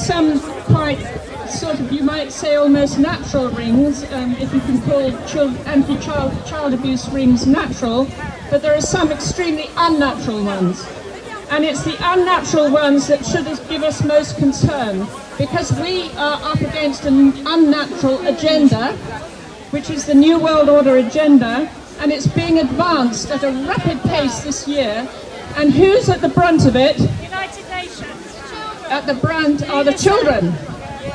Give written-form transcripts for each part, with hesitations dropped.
some quite sort of, you might say, almost natural rings, if you can call anti-child abuse rings natural, but there are some extremely unnatural ones. And it's the unnatural ones that should give us most concern, because we are up against an unnatural agenda, which is the New World Order agenda, and it's being advanced at a rapid pace this year. And who's at the brunt of it? United Nations. At the brunt are the children.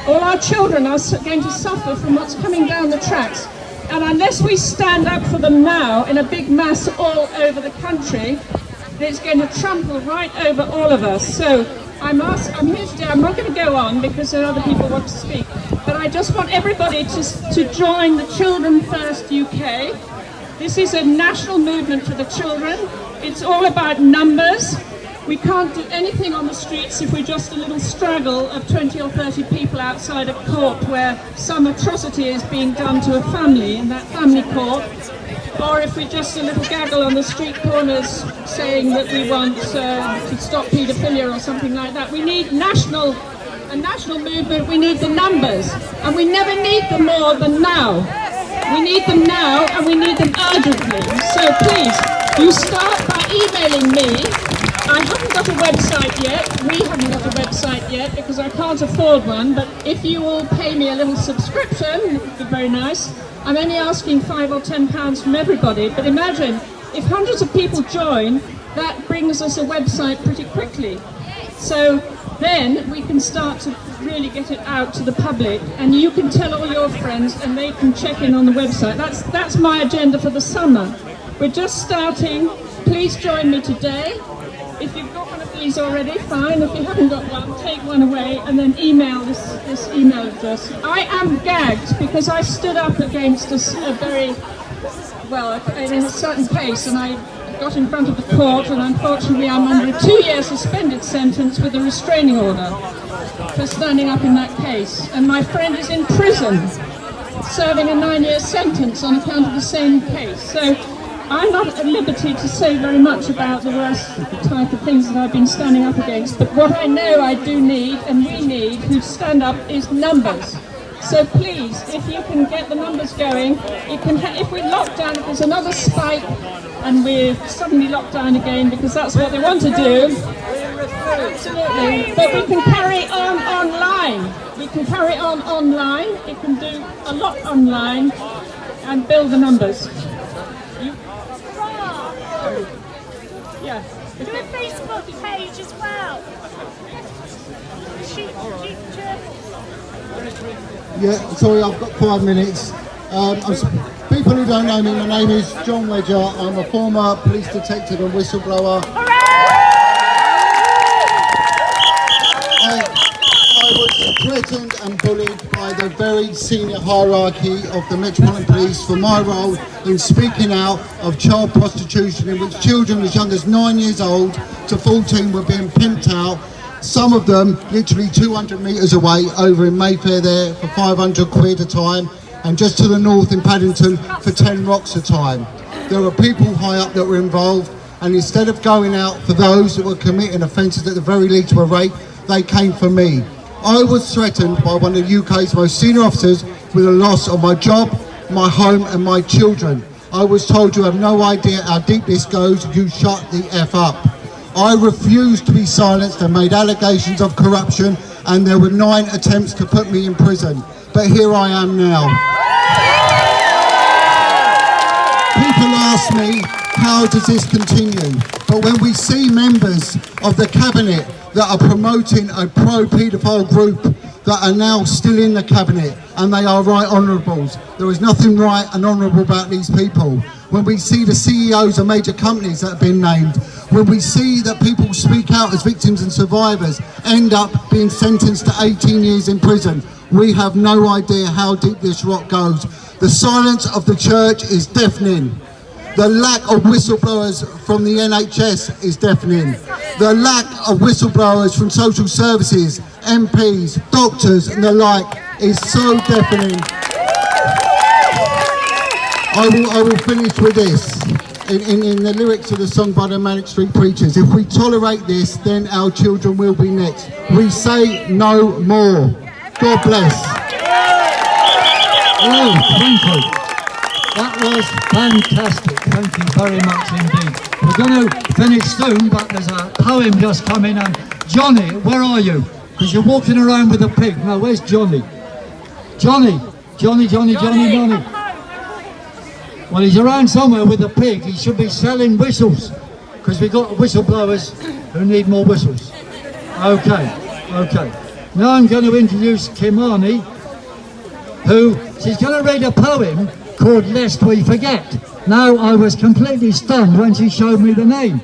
All our children are going to suffer from what's coming down the tracks. And unless we stand up for them now in a big mass all over the country, it's going to trample right over all of us. So I'm here today. I'm not going to go on because there are other people who want to speak, but I just want everybody to join the Children First UK. This is a national movement for the children. It's all about numbers. We can't do anything on the streets if we're just a little straggle of 20 or 30 people outside a court where some atrocity is being done to a family in that family court, or if we're just a little gaggle on the street corners saying that we want to stop paedophilia or something like that. We need a national movement. We need the numbers, and we never need them more than now. We need them now, and we need them urgently. So please, you start by emailing me. I haven't got a website yet. We haven't got a website yet because I can't afford one. But if you will pay me a little subscription, it would be very nice. I'm only asking £5 or £10 from everybody. But imagine if hundreds of people join, that brings us a website pretty quickly. So then we can start to really get it out to the public, and you can tell all your friends, and they can check in on the website. That's my agenda for the summer. We're just starting. Please join me today. If you've got one of these already, fine. If you haven't got one, take one away and then email this email address. I am gagged because I stood up against a very, well, in a certain case, and I got in front of the court, and unfortunately I'm under a 2-year suspended sentence with a restraining order for standing up in that case. And my friend is in prison, serving a 9-year sentence on account of the same case. So I'm not at liberty to say very much about the worst type of things that I've been standing up against, but what I know I do need, and we need, who stand up, is numbers. So please, if you can get the numbers going, if we lock down, if there's another spike, and we're suddenly locked down again, because that's what they want to do, absolutely, but we can carry on online. We can carry on online, it can do a lot online, and build the numbers. Yeah. Do a Facebook page as well. Yeah, sorry, I've got 5 minutes. People who don't know me, my name is Jon Wedger. I'm a former police detective and whistleblower. I was threatened and bullied by the very senior hierarchy of the Metropolitan Police for my role in speaking out of child prostitution, in which children as young as 9 years old to 14 were being pimped out. Some of them literally 200 metres away over in Mayfair there for 500 quid a time, and just to the north in Paddington for 10 rocks a time. There were people high up that were involved, and instead of going out for those that were committing offences at the very least were rape, they came for me. I was threatened by one of the UK's most senior officers with the loss of my job, my home and my children. I was told, you have no idea how deep this goes, you shut the F up. I refused to be silenced and made allegations of corruption, and there were 9 attempts to put me in prison. But here I am now. People ask me, how does this continue? But when we see members of the cabinet that are promoting a pro-paedophile group that are now still in the cabinet, and they are right honourables. There is nothing right and honourable about these people. When we see the CEOs of major companies that have been named, when we see that people speak out as victims and survivors end up being sentenced to 18 years in prison, we have no idea how deep this rot goes. The silence of the church is deafening. The lack of whistleblowers from the NHS is deafening. The lack of whistleblowers from social services, MPs, doctors and the like is so deafening. I will finish with this. in the lyrics of the song by the Manic Street Preachers, if we tolerate this, then our children will be next. We say no more. God bless. Oh, thank you. That was fantastic. Thank you very much indeed. We're going to finish soon, but there's a poem just come in. And Johnny, where are you? Because you're walking around with a pig. Now, where's Johnny? Johnny. Well, he's around somewhere with a pig. He should be selling whistles, because we've got whistleblowers who need more whistles. Okay. Now I'm going to introduce Kimani, she's going to read a poem called Lest We Forget. Now, I was completely stunned when she showed me the name.